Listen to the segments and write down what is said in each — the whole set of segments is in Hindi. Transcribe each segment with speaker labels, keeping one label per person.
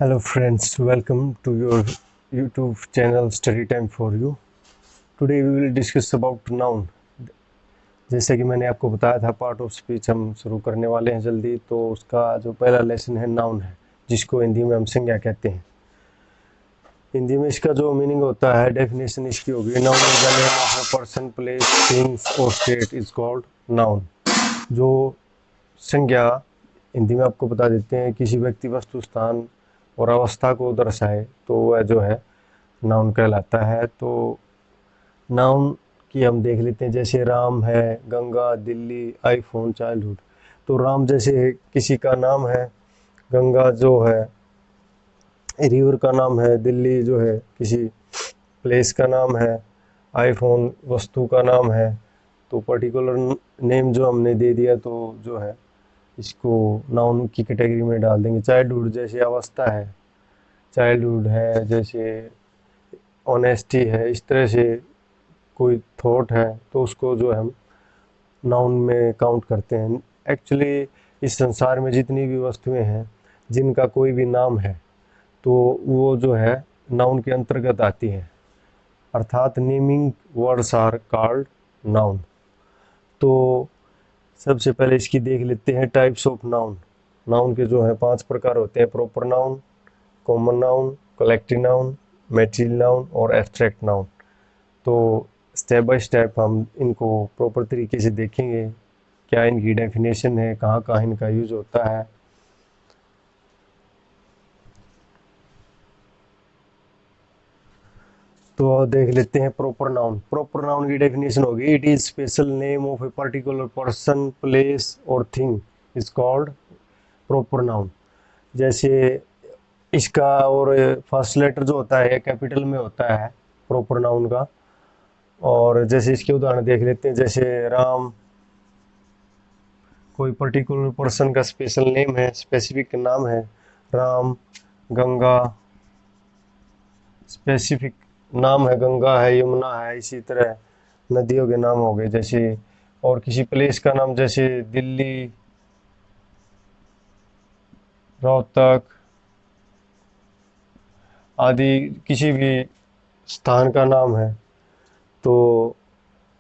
Speaker 1: Hello friends, welcome to your YouTube channel Study Time for You. Today we will discuss about noun. जैसे कि मैंने आपको बताया था पार्ट ऑफ स्पीच हम शुरू करने वाले हैं जल्दी, तो उसका जो पहला लेसन है नाउन है, जिसको हिंदी में हम संज्ञा कहते हैं। हिंदी में इसका जो मीनिंग होता है, डेफिनेशन इसकी होगी, noun is the name of a person, place, things और स्टेट इज कॉल्ड नाउन। जो संज्ञा हिंदी में आपको बता देते हैं किसी व्यक्ति, वस्तु, स्थान और अवस्था को दर्शाए तो वह जो है नाउन कहलाता है। तो नाउन की हम देख लेते हैं, जैसे राम है, गंगा, दिल्ली, आईफोन, चाइल्डहुड। तो राम जैसे किसी का नाम है, गंगा जो है रिवर का नाम है, दिल्ली जो है किसी प्लेस का नाम है, आईफोन वस्तु का नाम है। तो पर्टिकुलर नेम जो हमने दे दिया तो जो है इसको नाउन की कैटेगरी में डाल देंगे। चाइल्डहुड जैसे अवस्था है, चाइल्डहुड है जैसे ऑनेस्टी है, इस तरह से कोई थॉट है तो उसको जो है हम नाउन में काउंट करते हैं। एक्चुअली इस संसार में जितनी भी वस्तुएं हैं जिनका कोई भी नाम है तो वो जो है नाउन के अंतर्गत आती हैं, अर्थात naming words are called noun. तो सबसे पहले इसकी देख लेते हैं टाइप्स ऑफ नाउन। नाउन के जो है 5 प्रकार होते हैं: proper noun, common noun, collective noun, material noun और एब्स्ट्रैक्ट नाउन। तो स्टेप बाय स्टेप हम इनको प्रॉपर तरीके से देखेंगे, क्या इनकी डेफिनेशन है, कहाँ कहाँ इनका यूज होता है। तो देख लेते हैं प्रॉपर नाउन। प्रॉपर नाउन की डेफिनेशन होगी, it is special name of a particular person, place और thing is called proper noun. जैसे इसका और फर्स्ट लेटर जो होता है कैपिटल में होता है प्रॉपर नाउन का। और जैसे इसके उदाहरण देख लेते हैं, जैसे राम कोई पर्टिकुलर पर्सन का स्पेशल नेम है, स्पेसिफिक नाम है राम। गंगा स्पेसिफिक नाम है, गंगा है, यमुना है, इसी तरह नदियों के नाम हो गए जैसे। और किसी प्लेस का नाम जैसे दिल्ली, रोहतक आदि किसी भी स्थान का नाम है। तो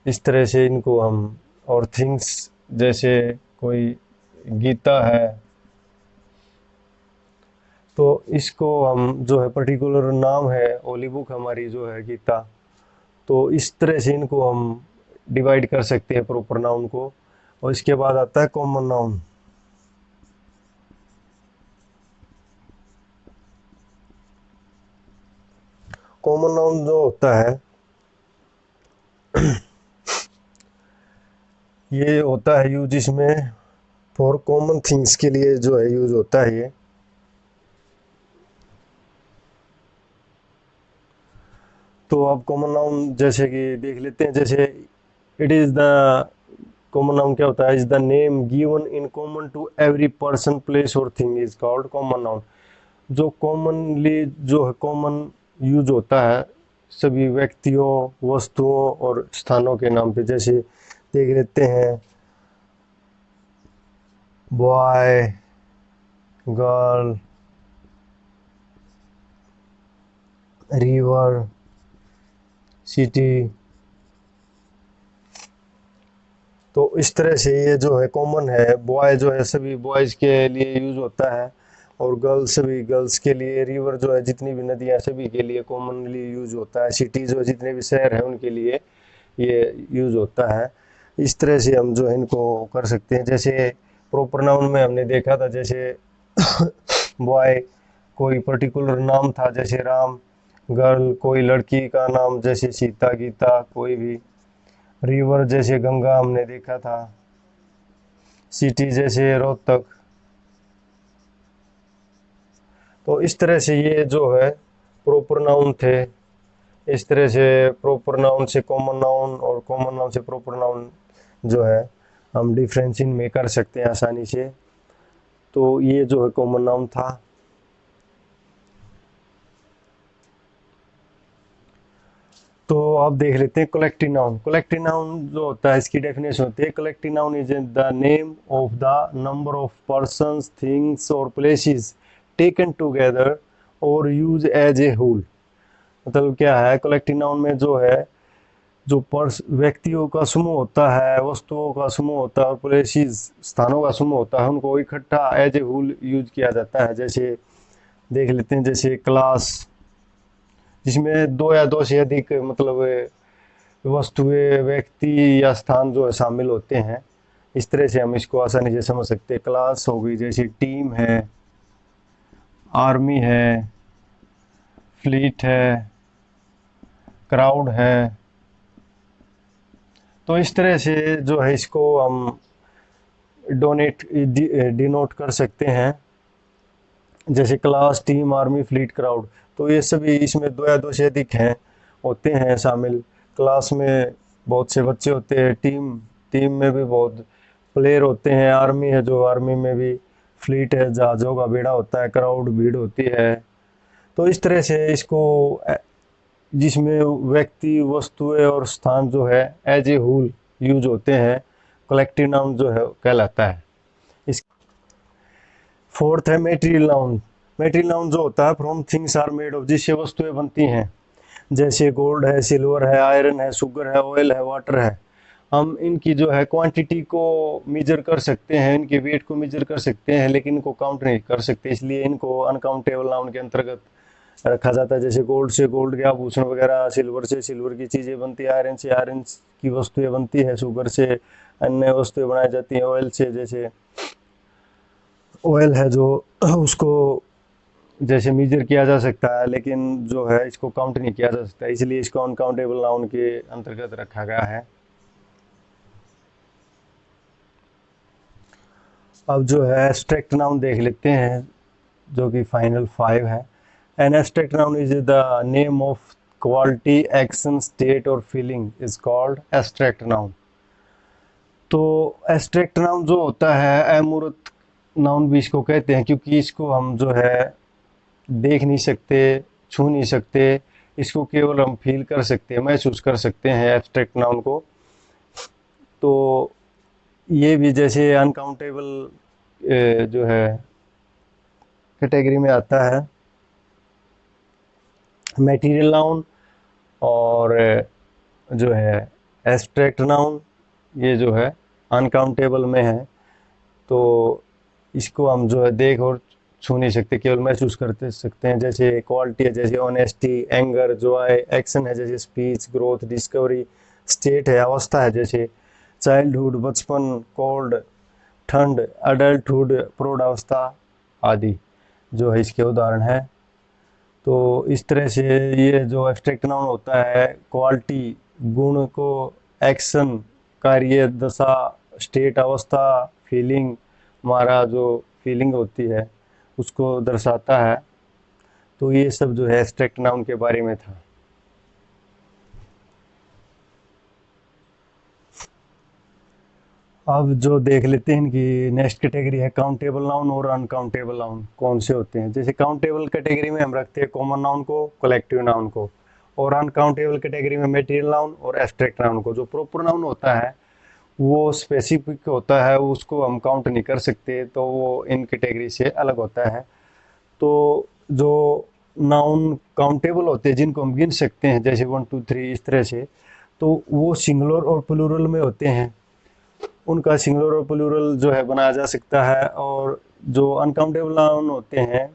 Speaker 1: इस तरह से इनको हम, और थिंग्स जैसे कोई गीता है तो इसको हम जो है पर्टिकुलर नाम है, होली बुक हमारी जो है गीता। तो इस तरह से इनको हम डिवाइड कर सकते हैं प्रॉपर नाउन को। और इसके बाद आता है कॉमन नाउन। कॉमन नाउन जो होता है ये होता है यूज इसमें फॉर कॉमन थिंग्स के लिए जो है यूज होता है ये। तो अब कॉमन नाउन जैसे कि देख लेते हैं, जैसे it is the, common noun क्या होता है, is the name given in common to every person, place और thing is called common noun. जो कॉमनली जो है कॉमन यूज होता है सभी व्यक्तियों, वस्तुओं और स्थानों के नाम पे। जैसे देख लेते हैं, बॉय, गर्ल, रिवर, सिटी। तो इस तरह से ये जो है कॉमन है। बॉय जो है सभी बॉयज़ के लिए यूज होता है, और गर्ल्स सभी गर्ल्स के लिए। रिवर जो है जितनी भी नदियाँ सभी के लिए कॉमनली यूज होता है। सिटी जो जितने भी शहर हैं उनके लिए ये यूज होता है। इस तरह से हम जो है इनको कर सकते हैं। जैसे प्रॉपर नाउन में हमने देखा था, जैसे बॉय कोई पर्टिकुलर नाम था जैसे राम, गर्ल कोई लड़की का नाम जैसे सीता, गीता, कोई भी। रिवर जैसे गंगा हमने देखा था, सिटी जैसे रोहतक। तो इस तरह से ये जो है प्रॉपर नाउन थे। इस तरह से प्रॉपर नाउन से कॉमन नाउन और कॉमन नाउन से प्रॉपर नाउन जो है हम डिफ्रेंस इनमें कर सकते हैं आसानी से। तो ये जो है कॉमन नाउन था। तो आप देख लेते हैं कलेक्टिव नाउन। कलेक्टिव नाउन जो होता है इसकी डेफिनेशन होती है, collective noun is the name of the number of persons, things और प्लेसेस टेकन टुगेदर और यूज एज ए होल। मतलब क्या है, कलेक्टिव नाउन में जो है, जो पर्स व्यक्तियों का समूह होता है, वस्तुओं का समूह होता है और प्लेसेस स्थानों का समूह होता है, उनको इकट्ठा एज ए होल यूज किया जाता है। जैसे देख लेते हैं, जैसे क्लास, जिसमें दो या दो से अधिक मतलब वस्तुएं, व्यक्ति या स्थान जो है शामिल होते हैं। इस तरह से हम इसको आसानी से समझ सकते हैं। क्लास हो गई, जैसे टीम है, आर्मी है, फ्लीट है, क्राउड है। तो इस तरह से जो है इसको हम डिनोट कर सकते हैं। जैसे class, team, army, fleet, crowd, तो ये सभी इसमें दो या दो से अधिक हैं होते हैं शामिल। क्लास में बहुत से बच्चे होते हैं, टीम में भी बहुत प्लेयर होते हैं, आर्मी है जो आर्मी में भी, फ्लीट है जहाज़ों का बेड़ा होता है, क्राउड भीड़ होती है। तो इस तरह से इसको जिसमें व्यक्ति, वस्तुएं और स्थान जो है एज ए होल यूज होते हैं, कलेक्टिव नाउन जो है कहलाता है। इस फोर्थ है मेटीरियल नाउन। मेटीरियल नाउन जो होता है from things are made of, जिससे वस्तुएं बनती हैं। जैसे गोल्ड है, सिल्वर है, आयरन है, शुगर है, ऑयल है, वाटर है। हम इनकी जो है क्वांटिटी को मेजर कर सकते हैं, इनके वेट को मेजर कर सकते हैं, लेकिन इनको काउंट नहीं कर सकते, इसलिए इनको अनकाउंटेबल नाउन के अंतर्गत रखा जाता है। जैसे गोल्ड से गोल्ड के आभूषण वगैरह, सिल्वर से सिल्वर की चीज़ें बनती है, आयरन से आयरन की वस्तुएं बनती है, शुगर से अन्य वस्तुएं बनाई जाती हैं, ऑयल से, जैसे ऑयल है जो उसको जैसे मेजर किया जा सकता है, लेकिन जो है इसको काउंट नहीं किया जा सकता, इसलिए इसको अनकाउंटेबल नाउन के अंतर्गत रखा गया है। अब जो है एब्स्ट्रैक्ट नाउन देख लेते हैं, जो कि फाइनल 5 है। An abstract noun is the name of quality, action, state और feeling is called abstract noun. तो एब्स्ट्रैक्ट नाउन जो होता है, अमूर्त नाउन भी इसको कहते हैं, क्योंकि इसको हम जो है देख नहीं सकते, छू नहीं सकते, इसको केवल हम फील कर सकते हैं, महसूस कर सकते हैं एब्स्ट्रैक्ट नाउन को। तो ये भी जैसे अनकाउंटेबल जो है कैटेगरी में आता है। मटेरियल नाउन और जो है एब्स्ट्रैक्ट नाउन, ये जो है अनकाउंटेबल में है। तो इसको हम जो है देख और छू नहीं सकते, केवल महसूस करते सकते हैं। जैसे क्वालिटी है, जैसे ऑनेस्टी, एंगर, जॉय, एक्शन है, जैसे स्पीच, ग्रोथ, डिस्कवरी, स्टेट है, अवस्था है, जैसे चाइल्डहुड, बचपन, कोल्ड, ठंड, अडल्टहुड, प्रौढ़ावस्था आदि जो है इसके उदाहरण है। तो इस तरह से ये जो एब्स्ट्रैक्ट नाउन होता है, क्वालिटी गुण को, एक्शन कार्य, दशा, स्टेट अवस्था, फीलिंग हमारा जो फीलिंग होती है उसको दर्शाता है। तो ये सब जो है एब्स्ट्रैक्ट नाउन के बारे में था। अब जो देख लेते हैं इनकी नेक्स्ट कैटेगरी है काउंटेबल नाउन और अनकाउंटेबल नाउन कौन से होते हैं। जैसे काउंटेबल कैटेगरी में हम रखते हैं कॉमन नाउन को, कलेक्टिव नाउन को, और अनकाउंटेबल कैटेगरी में मटेरियल नाउन और एब्स्ट्रैक्ट नाउन को। जो प्रॉपर नाउन होता है वो स्पेसिफिक होता है, उसको हम काउंट नहीं कर सकते, तो वो इन कैटेगरी से अलग होता है। तो जो नाउन काउंटेबल होते हैं, जिनको हम गिन सकते हैं, जैसे 1 2 3 इस तरह से, तो वो सिंगुलर और प्लूरल में होते हैं, उनका सिंगुलर और प्लूरल जो है बनाया जा सकता है। और जो अनकाउंटेबल नाउन होते हैं,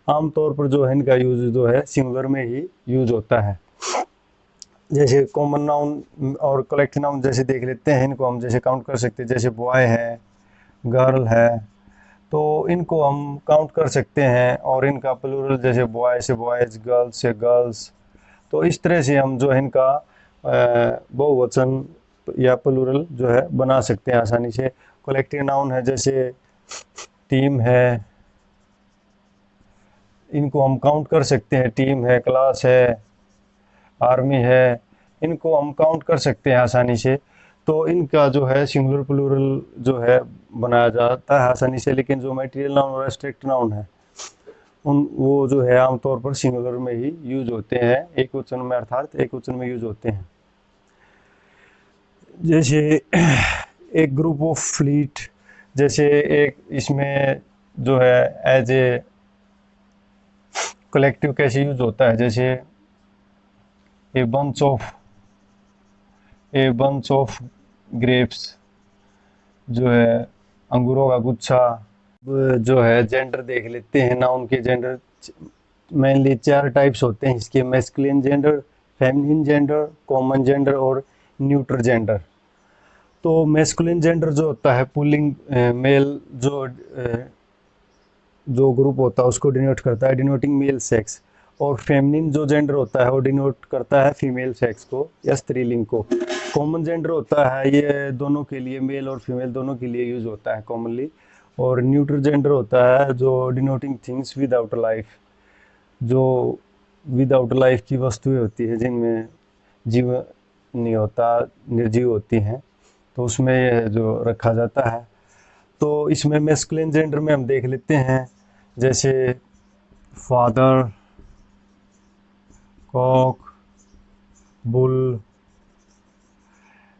Speaker 1: आमतौर पर जो है इनका यूज जो है सिंगुलर में ही यूज होता है। जैसे कॉमन नाउन और कलेक्टिव नाउन जैसे देख लेते हैं, इनको हम जैसे काउंट कर सकते हैं, जैसे बॉय है, गर्ल है, तो इनको हम काउंट कर सकते हैं। और इनका प्लूरल जैसे बॉय से बॉयज, गर्ल्स से गर्ल्स, तो इस तरह से हम जो है इनका बहुवचन या प्लूरल जो है बना सकते हैं आसानी से। कलेक्टिव नाउन है, जैसे टीम है, इनको हम काउंट कर सकते हैं, टीम है, क्लास है, आर्मी है, इनको हम काउंट कर सकते हैं आसानी से। तो इनका जो है सिंगुलर प्लूरल जो है बनाया जाता है आसानी से। लेकिन जो मटेरियल नाउन और एब्स्ट्रैक्ट नाउन है, उन वो जो है आमतौर पर सिंगुलर में ही यूज होते हैं, एक वचन में, अर्थात एक वचन में यूज होते हैं। जैसे एक ग्रुप ऑफ फ्लीट, जैसे एक इसमें जो है एज ए कलेक्टिव कैसे यूज होता है, जैसे ए बंच ऑफ ग्रेप्स जो है अंगूरों का गुच्छा। जो है जेंडर देख लेते हैं, नाउन के जेंडर मेनली 4 टाइप्स होते हैं इसके, masculine gender, feminine gender, common gender और न्यूट्रल जेंडर। तो मैस्कुलिन जेंडर जो होता है पुलिंग मेल जो ग्रुप होता है उसको डिनोट करता है, डिनोटिंग मेल सेक्स। और फेमिनिन जो जेंडर होता है वो डिनोट करता है फीमेल सेक्स को या स्त्रीलिंग को। कॉमन जेंडर होता है ये दोनों के लिए, मेल और फीमेल दोनों के लिए यूज होता है कॉमनली। और न्यूट्रल जेंडर होता है जो डिनोटिंग थिंग्स विदाउट लाइफ, जो विदाउट लाइफ की वस्तुएं होती है जिनमें जीवन नहीं होता, निर्जीव होती हैं, तो उसमें यह जो रखा जाता है। तो इसमें मैस्कुलिन जेंडर में हम देख लेते हैं, जैसे फादर, कॉक, बुल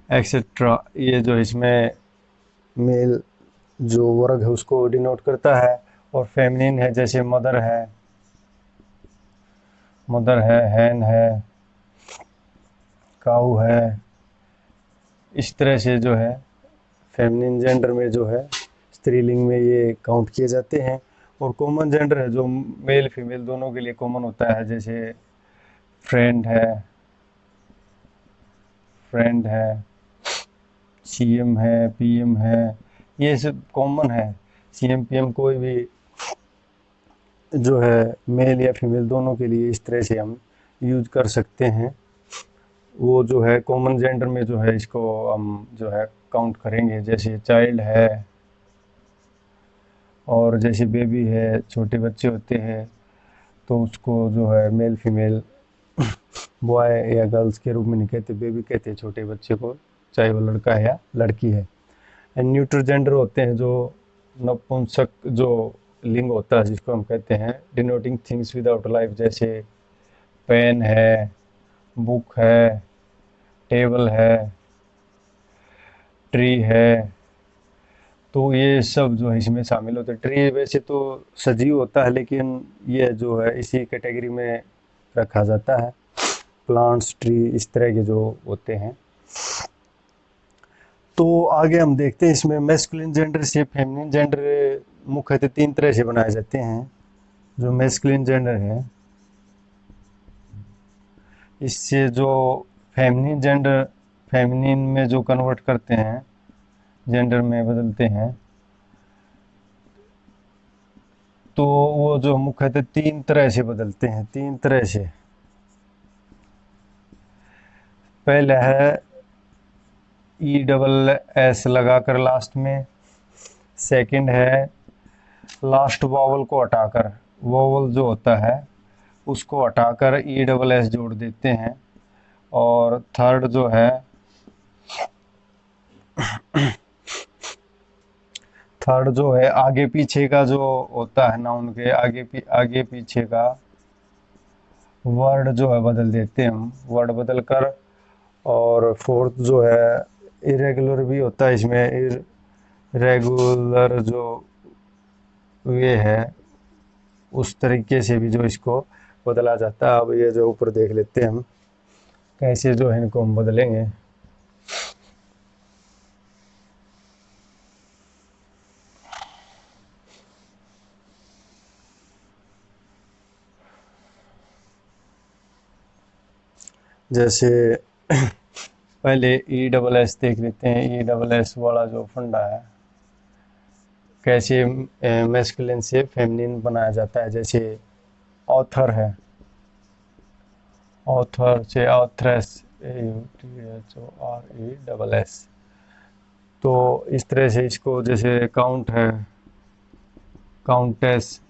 Speaker 1: एक्सेट्रा। ये जो इसमें मेल जो वर्ग है उसको डिनोट करता है। और फेमिनिन है जैसे मदर है, हैन है, काऊ है। इस तरह से जो है फेमिनिन जेंडर में जो है स्त्रीलिंग में ये काउंट किए जाते हैं। और कॉमन जेंडर है जो मेल फीमेल दोनों के लिए कॉमन होता है, जैसे फ्रेंड है, सीएम है, पीएम है, ये सब कॉमन है। सीएम पीएम कोई भी जो है मेल या फीमेल दोनों के लिए इस तरह से हम यूज कर सकते हैं। वो जो है कॉमन जेंडर में जो है इसको हम जो है काउंट करेंगे, जैसे चाइल्ड है और जैसे बेबी है, छोटे बच्चे होते हैं तो उसको जो है मेल फीमेल बॉय या गर्ल्स के रूप में नहीं कहते, बेबी कहते हैं छोटे बच्चे को, चाहे वो लड़का है या लड़की है। एंड न्यूट्रल जेंडर होते हैं जो नपुंसक जो लिंग होता है जिसको हम कहते हैं डिनोटिंग थिंग्स विदाउट लाइफ, जैसे पेन है, बुक है, टेबल है, ट्री है। तो ये सब जो है इसमें शामिल होते हैं। ट्री वैसे तो सजीव होता है लेकिन ये जो है इसी कैटेगरी में रखा जाता है, प्लांट्स, ट्री इस तरह के जो होते हैं। तो आगे हम देखते हैं इसमें मैस्कुलिन जेंडर से फेमिनिन जेंडर मुख्यतः 3 तरह से बनाए जाते हैं। जो मैस्कुलिन जेंडर है इससे जो फेमिनिन जेंडर फेमिनिन में जो कन्वर्ट करते हैं, जेंडर में बदलते हैं, तो वो जो मुख्यतः 3 तरह से बदलते हैं, 3 तरह से। पहला है ESS लगाकर लास्ट में। सेकंड है लास्ट वावल को हटाकर, वावल जो होता है उसको हटाकर ESS जोड़ देते हैं। और थर्ड जो है आगे पीछे का जो होता है नाउन के आगे पीछे का वर्ड जो है बदल देते हैं हम, वर्ड बदल कर। और फोर्थ जो है इरेगुलर भी होता है इसमें, इरेगुलर जो वे है उस तरीके से भी जो इसको बदला जाता है। अब ये जो ऊपर देख लेते हैं हम कैसे जो है इनको हम बदलेंगे। जैसे पहले ESS देख लेते हैं, ESS वाला जो फंडा है कैसे मैस्कुलिन से फेमिनिन बनाया जाता है। जैसे ऑथर है, ऑथर से ऑथरेस, AUTHORESS। तो इस तरह से इसको, जैसे काउंट है, काउंटेस।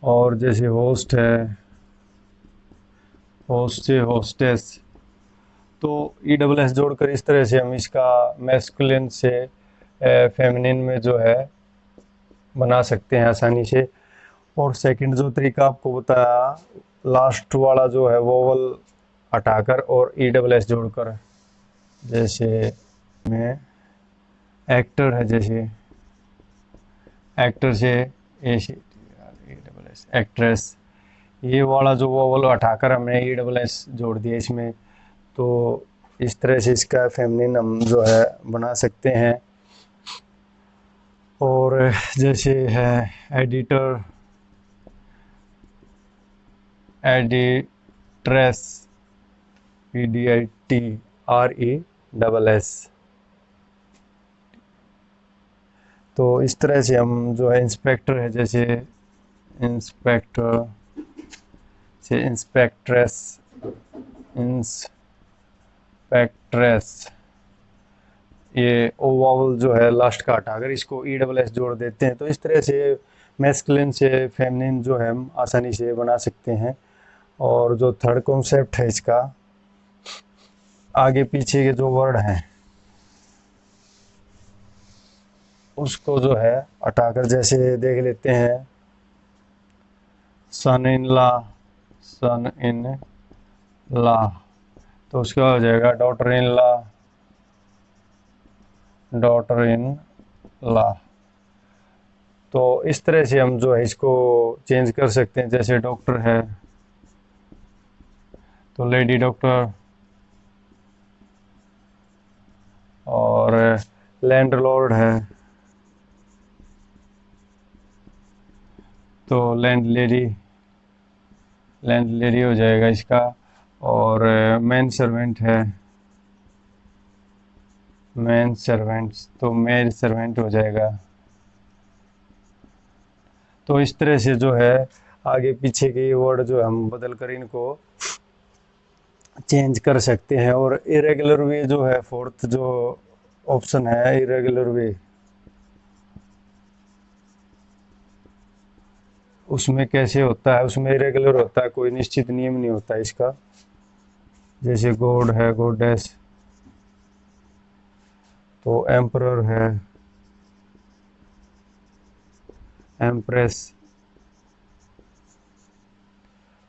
Speaker 1: और जैसे होस्ट है, होस्ट से होस्टेस। तो ESS जोड़कर इस तरह से हम इसका मैस्कुलिन से फेमिनिन में जो है बना सकते हैं आसानी से। और सेकंड जो तरीका आपको बताया, लास्ट वाला जो है वोवल हटाकर और ESS जोड़कर, जैसे में एक्टर है, जैसे एक्टर से एक्ट्रेस, ये वाला जो वोवल हटाकर हमने ई डबल एस जोड़ दिया इसमें। तो इस तरह से इसका फेमिनिन हम जो है बना सकते हैं। और जैसे है एडिटर, एडिट्रेस, EDITRESS। तो इस तरह से हम जो है इंस्पेक्टर है, जैसे इंस्पेक्टर से इंस्पेक्ट्रेस, इंस्पेक्ट्रेस, ये ओ वावल जो है लास्ट का हटाकर इसको ई डबल एस जोड़ देते हैं। तो इस तरह से मैस्कुलिन से फेमिनिन जो है हम आसानी से बना सकते हैं। और जो थर्ड कॉन्सेप्ट है इसका, आगे पीछे के जो वर्ड हैं उसको जो है हटाकर, जैसे देख लेते हैं सन इन ला, सन इन ला, तो उसका हो जाएगा daughter in La, daughter in ला। तो इस तरह से हम जो है इसको चेंज कर सकते हैं। जैसे डॉक्टर है तो लेडी डॉक्टर, और लैंडलॉर्ड है तो लैंड लेडी, लैंड लेडी हो जाएगा इसका। और मैन सर्वेंट है, मैन सर्वेंट्स, तो मेल सर्वेंट हो जाएगा। तो इस तरह से जो है आगे पीछे के वर्ड जो हम बदल कर इनको चेंज कर सकते हैं। और इरेगुलर वे जो है, फोर्थ जो ऑप्शन है इरेगुलर वे, उसमें कैसे होता है, उसमें इरेगुलर होता है, कोई निश्चित नियम नहीं होता इसका। जैसे गॉड है, गॉडेस, तो एम्परर है, एम्प्रेस,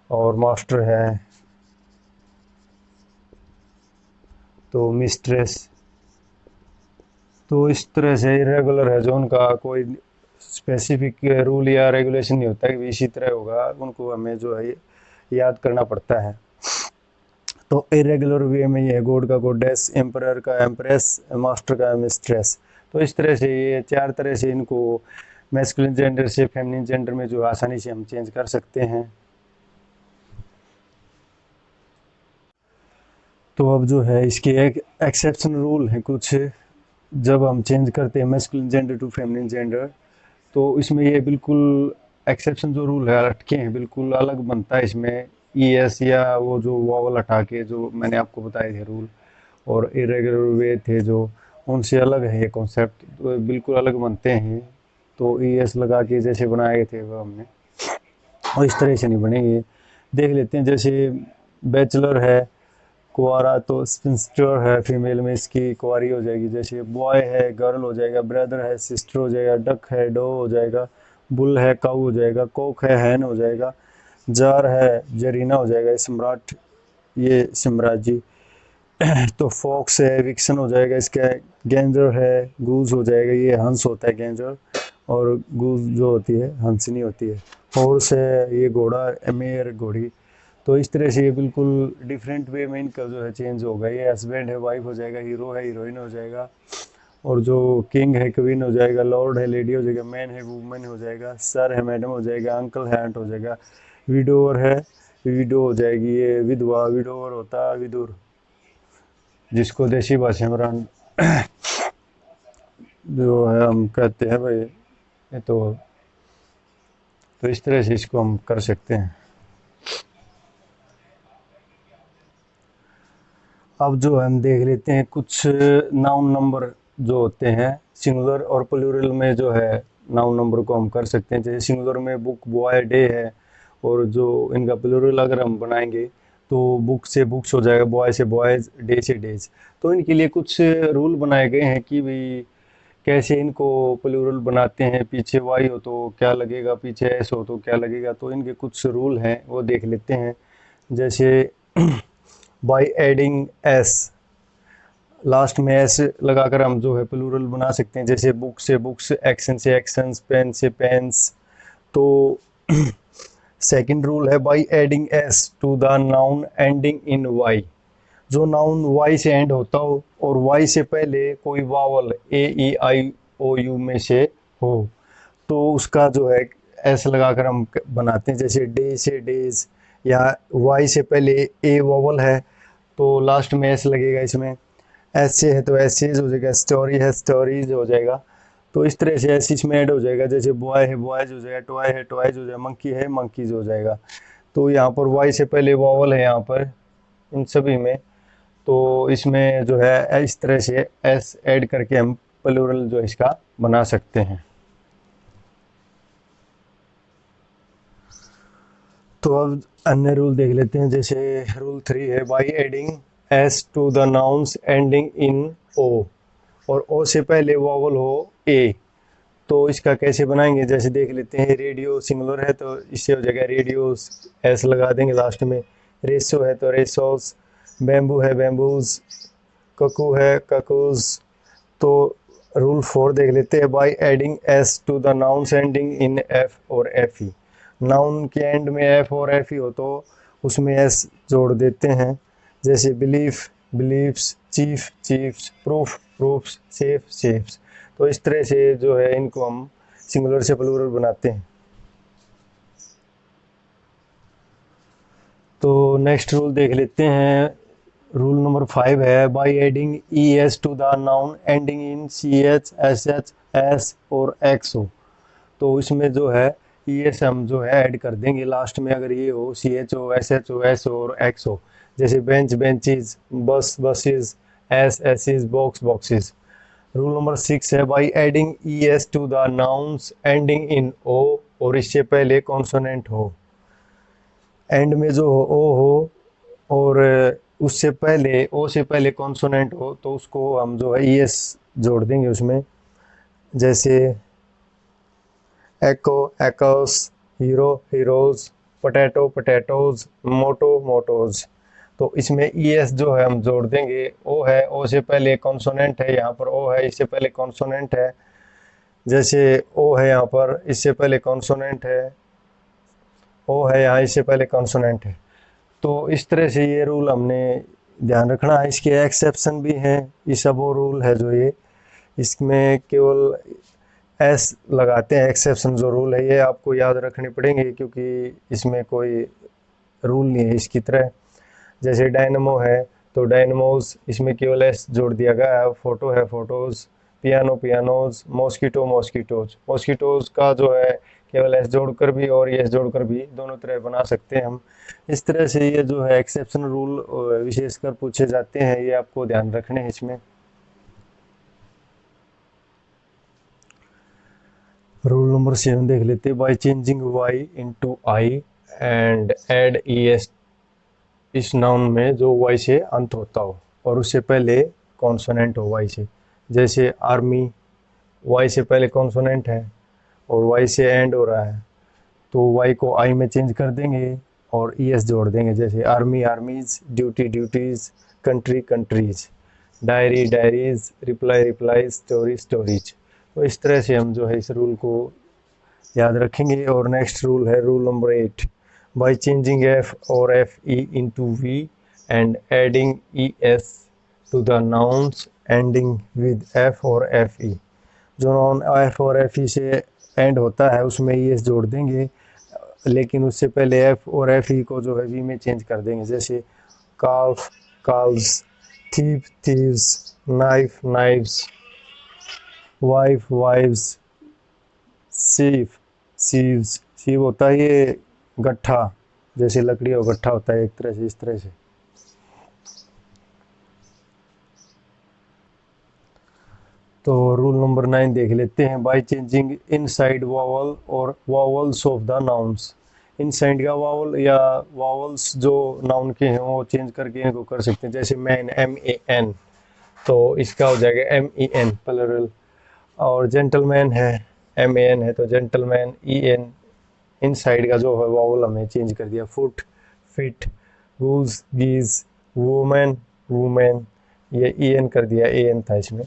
Speaker 1: और मास्टर है तो मिस्ट्रेस। तो इस तरह से इरेगुलर है जो उनका कोई स्पेसिफिक रूल या रेगुलेशन नहीं होता कि इसी तरह होगा, उनको हमें जो है याद करना पड़ता है। तो इरेगुलर वे में ये गॉड का गॉडेस, एम्परर का एम्प्रेस, मास्टर का मिस्ट्रेस। तो इस तरह से ये चार तरह से इनको मैस्कुलिन जेंडर से फेमिनिन जेंडर में जो आसानी से हम चेंज कर सकते हैं। तो अब जो है इसके एक एक्सेप्शन रूल है कुछ, जब हम चेंज करते हैं masculine gender to feminine gender, तो इसमें ये बिल्कुल एक्सेप्शन जो रूल है हटके हैं, बिल्कुल अलग बनता है इसमें। ES या वो जो वॉवल हटा के जो मैंने आपको बताए थे रूल, और इरेगुलर वे थे जो, उनसे अलग है ये कॉन्सेप्ट, तो बिल्कुल अलग बनते हैं। तो ES लगा के जैसे बनाए थे वो हमने, और इस तरह से नहीं बनेंगे। देख लेते हैं, जैसे बैचलर है, कुआरा, तो स्पिंस्टर है, फीमेल में इसकी कुआरी हो जाएगी। जैसे बॉय है, गर्ल हो जाएगा। ब्रदर है, सिस्टर हो जाएगा। डक है, डो हो जाएगा। बुल है, काऊ हो जाएगा। कोक है, हैन हो जाएगा। जार है, जरीना हो जाएगा। सम्राट, ये सिमराजी। तो फॉक्स है, विक्सन हो जाएगा इसका। गेंजर है, गूज हो जाएगा, ये हंस होता है गेंजर, और गूज जो होती है हंसनी होती है। हॉर्स है, ये घोड़ा, मेयर घोड़ी। तो इस तरह से ये बिल्कुल डिफरेंट वे में इनका जो है चेंज होगा। ये हस्बैंड है, वाइफ हो जाएगा। हीरो है, हीरोइन हो जाएगा। और जो किंग है, क्वीन हो जाएगा। लॉर्ड है, लेडी हो जाएगा। मैन है, वुमेन हो जाएगा। सर है, मैडम हो जाएगा। अंकल है, आंट हो जाएगा। विडोवर है, विडो हो जाएगी, ये विधवा। विडोवर होता है विदुर, जिसको देसी भाषा में जो है हम कहते हैं भाई ये। तो इस तरह से इसको हम कर सकते हैं। अब जो हम देख लेते हैं कुछ नाउन नंबर जो होते हैं सिंगुलर और प्लूरल में, जो है नाउन नंबर को हम कर सकते हैं। जैसे सिंगुलर में बुक, बॉय, डे है, और जो इनका प्लूरल अगर हम बनाएंगे तो बुक से बुक्स हो जाएगा, बॉय से बॉयज़, डे से डेज। तो इनके लिए कुछ रूल बनाए गए हैं कि भाई कैसे इनको प्लूरल बनाते हैं। पीछे वाई हो तो क्या लगेगा, पीछे एस हो तो क्या लगेगा। तो इनके कुछ रूल हैं, वो देख लेते हैं। जैसे बाय एडिंग एस, लास्ट में एस लगाकर हम जो है प्लूरल बना सकते हैं। जैसे बुक से बुक्स, एक्शन से एक्शंस, पेन से पेन्स। तो सेकंड रूल है by adding S to the noun ending in Y. जो नाउन वाई से एंड होता हो और वाई से पहले कोई vowel A E I O you में से हो तो उसका जो है एस लगाकर हम बनाते हैं। जैसे डे से डेज, या वाई से पहले ए वावल है तो लास्ट में एस लगेगा इसमें। एस से है तो एसेज हो जाएगा, स्टोरी है स्टोरीज हो जाएगा। तो इस तरह से एस इसमें ऐड हो जाएगा। जैसे बॉय है बॉयज हो जाएगा, टॉय है टॉयज हो जाएगा, मंकी है मंकीज हो जाएगा। तो यहाँ पर वाई से पहले वावल है यहाँ पर इन सभी में, तो इसमें जो है इस तरह से एस ऐड करके हम प्लूरल जो इसका बना सकते हैं। तो अब अन्य रूल देख लेते हैं। जैसे रूल 3 है by adding S to the nouns ending in O, और ओ से पहले वावल हो ए, तो इसका कैसे बनाएंगे जैसे देख लेते हैं। रेडियो सिंगुलर है तो इससे हो जाएगा रेडियोस, एस लगा देंगे लास्ट में। रेसो है तो रेसोस, बैम्बू है बैम्बूज, ककू है ककूज। तो रूल 4 देख लेते हैं by adding S to the nouns ending in F और एफ ई। नाउन के एंड में एफ और एफ ई हो तो उसमें एस जोड़ देते हैं। जैसे belief believes, chief chiefs, proof proofs, safe safes. तो इस तरह से जो है इनको हम सिंगुलर से प्लूरल बनाते हैं। तो नेक्स्ट रूल देख लेते हैं। रूल नंबर 5 है by adding E S to the noun ending in C H S H S और एक्स हो। तो इसमें जो है ई एस हम जो है ऐड कर देंगे लास्ट में, अगर ये हो C H O S H O S और एक्स हो। जैसे bench benches, bus buses, ass asses, box boxes. Rule number 6 है by adding E S to the nouns ending in O, और इससे पहले कॉन्सोनेंट हो। एंड में जो हो ओ हो और उससे पहले ओ से पहले कॉन्सोनेंट हो तो उसको हम जो है ई एस जोड़ देंगे उसमें। जैसे एको एकोस, हीरो हीरोज, पोटैटो पोटैटोज, मोटो मोटोज। तो इसमें ई एस जो है हम जोड़ देंगे। ओ है, ओ से पहले कॉन्सोनेंट है, यहाँ पर ओ है इससे पहले कॉन्सोनेंट है। जैसे ओ है यहाँ पर इससे पहले कॉन्सोनेंट है, ओ है यहाँ इससे पहले कॉन्सोनेंट है। तो इस तरह से ये रूल हमने ध्यान रखना है। इसके एक्सेप्शन भी हैं। ये सब वो रूल है जो ये इसमें केवल एस लगाते हैं। एक्सेप्शन जो रूल है ये आपको याद रखने पड़ेंगे क्योंकि इसमें कोई रूल नहीं है इसकी तरह। जैसे डायनमो है तो डायनमोज, इसमें केवल एस जोड़ दिया गया है। फोटो है photos, piano pianos, mosquito mosquitoes. Mosquitoes का जो है केवल एस जोड़कर भी और एस जोड़कर भी दोनों तरह बना सकते हैं हम। इस तरह से ये जो है एक्सेप्शन रूल विशेषकर पूछे जाते हैं, ये आपको ध्यान रखने हैं इसमें। रूल नंबर 7 देख लेते हैं। By changing Y into I and add E S, इस नाउन में जो वाई से अंत होता हो और उससे पहले कॉन्सोनेंट हो वाई से। जैसे आर्मी, वाई से पहले कॉन्सोनेंट है और वाई से एंड हो रहा है तो वाई को आई में चेंज कर देंगे और ई एस जोड़ देंगे। जैसे army आर्मीज, duty duties, country countries, diary diaries, reply replies, story stories. तो इस तरह से हम जो है इस रूल को याद रखेंगे। और नेक्स्ट रूल है rule number 8 by changing F और F E into V and adding E S to the nouns ending with F और एफ ई। जो नाउन एफ और एफ ई से एंड होता है उसमें ई एस जोड़ देंगे, लेकिन उससे पहले एफ और एफ ई को जो है वी में चेंज कर देंगे। जैसे calf calves, thief thieves, knife knives, wife wives, sheaf sheaves. सीव होता है ये गट्ठा, जैसे लकड़ी और गट्ठा होता है एक तरह से, इस तरह से। तो रूल नंबर 9 देख लेते हैं। बाय चेंजिंग इनसाइड वावल और vowels of the nouns. Inside का वावल या वावल्स जो नाउन के हैं वो चेंज करके इनको कर सकते हैं। जैसे मैन एम ए एन, तो इसका हो जाएगा एम ई एन प्लरल। और जेंटलमैन है एम ए एन है तो जेंटलमैन ई एन। इनसाइड का जो है वावल हमने चेंज कर दिया। फुट फिट, गूज गीज, वुमेन वुमेन, ये ई एन कर दिया, ए एन था इसमें।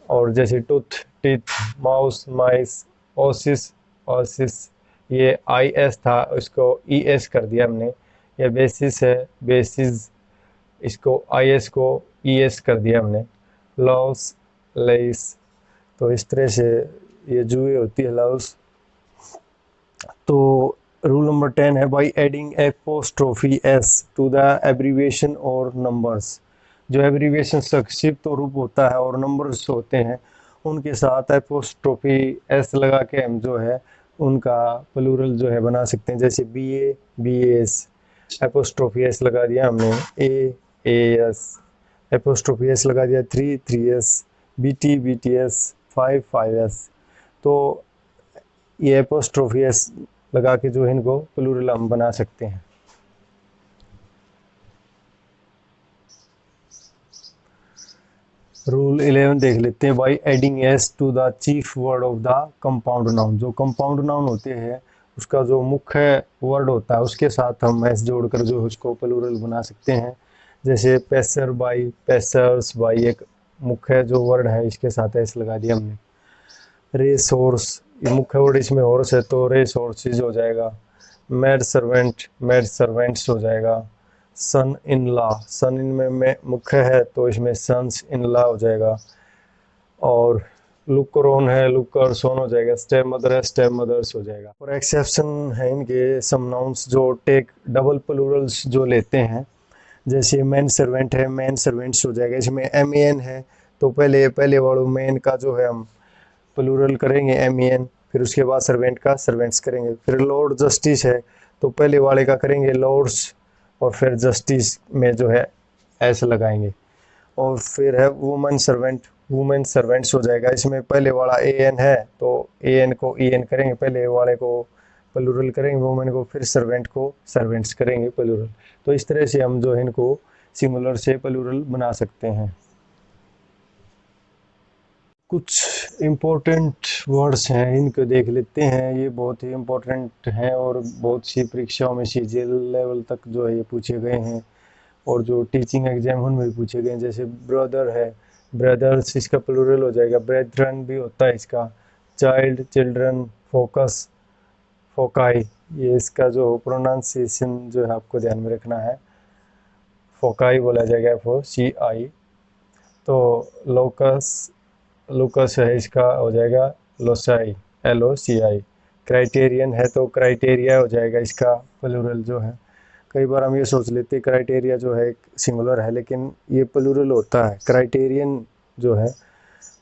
Speaker 1: और जैसे टूथ टीथ, माउस माइस, ओसिस ऑसिस, ये आई एस था, उसको ई एस कर दिया हमने। ये बेसिस है, बेसिस, इसको आई एस को ई एस कर दिया हमने। लॉस, लेस, तो इस तरह से ये जुए होती है लॉस। तो रूल नंबर 10 है, by adding apostrophe S to the abbreviation और नंबर्स। जो एब्रीविएशन संक्षिप्त रूप होता है और नंबर्स होते हैं उनके साथ एपोस्ट्रोफी एस लगा के हम जो है उनका प्लूरल जो है बना सकते हैं। जैसे बी ए, बी एस, एपोस्ट्रोफी एस लगा दिया हमने, ए एस, एपोस्ट्रोफी एस लगा दिया, 3 S, B T S, 5 S. तो ये एपोस्ट्रोफी एस लगा के जो है इनको प्लूरल हम बना सकते हैं। रूल 11 देख लेते हैं, by adding S to the chief word of the compound noun. जो कंपाउंड नाउन होते हैं उसका जो मुख्य वर्ड होता है उसके साथ हम एस जोड़कर जो उसको प्लूरल बना सकते हैं। जैसे पैसर बाई, पैसर्स बाई, एक मुख्य जो वर्ड है इसके साथ एस लगा दिया हमने। रेस हॉर्स, ये मुख्य वर्ड इसमें हॉर्स है तो रेस हॉर्सेज हो जाएगा। मैड सर्वेंट, मैड सर्वेंट्स हो जाएगा। सन इन लॉ, सन इन में मुख्य है तो इसमें सन्स इन लॉ हो जाएगा। और लुकरोन है, लुकर सोन हो जाएगा। स्टेप मदर है, स्टेप मदर्स हो जाएगा। और एक्सेप्शन है इनके सम नाउन्स जो टेक डबल प्लूरल्स जो लेते हैं। जैसे मैन सर्वेंट है, मैन सर्वेंट्स हो जाएगा। इसमें एम ए एन है तो पहले वालों मैन का जो है हम प्लूरल करेंगे एम ए एन, फिर उसके बाद सर्वेंट का सर्वेंट्स करेंगे। फिर लॉर्ड जस्टिस है तो पहले वाले का करेंगे लॉर्ड्स और फिर जस्टिस में जो है एस लगाएंगे। और फिर है वुमेन सर्वेंट, वुमेन सर्वेंट्स हो जाएगा। इसमें पहले वाला ए एन है तो ए एन को ई एन करेंगे, पहले वाले को प्लूरल करेंगे वुमेन को, फिर सर्वेंट को सर्वेंट्स करेंगे प्लूरल। तो इस तरह से हम जो है इनको सिंगुलर से प्लूरल बना सकते हैं। कुछ इम्पोर्टेंट वर्ड्स हैं इनको देख लेते हैं। ये बहुत ही इम्पोर्टेंट हैं और बहुत सी परीक्षाओं में सीजीएल लेवल तक जो है ये पूछे गए हैं और जो टीचिंग एग्जाम उनमें भी पूछे गए हैं। जैसे ब्रदर है, ब्रदर्स, इसका प्लूरल हो जाएगा। ब्रेथरन भी होता है इसका। Child, children. फोकस, फोकाई, ये इसका जो प्रोनाउंसिएशन जो है आपको ध्यान में रखना है, फोकाई बोला जाएगा, FOCI। तो लोकस, लुकस है, इसका हो जाएगा लोसाई, LOCI। क्राइटेरियन है तो क्राइटेरिया हो जाएगा इसका प्लूरल जो है। कई बार हम ये सोच लेते हैं क्राइटेरिया जो है एक सिंगुलर है लेकिन ये प्लूरल होता है। क्राइटेरियन जो है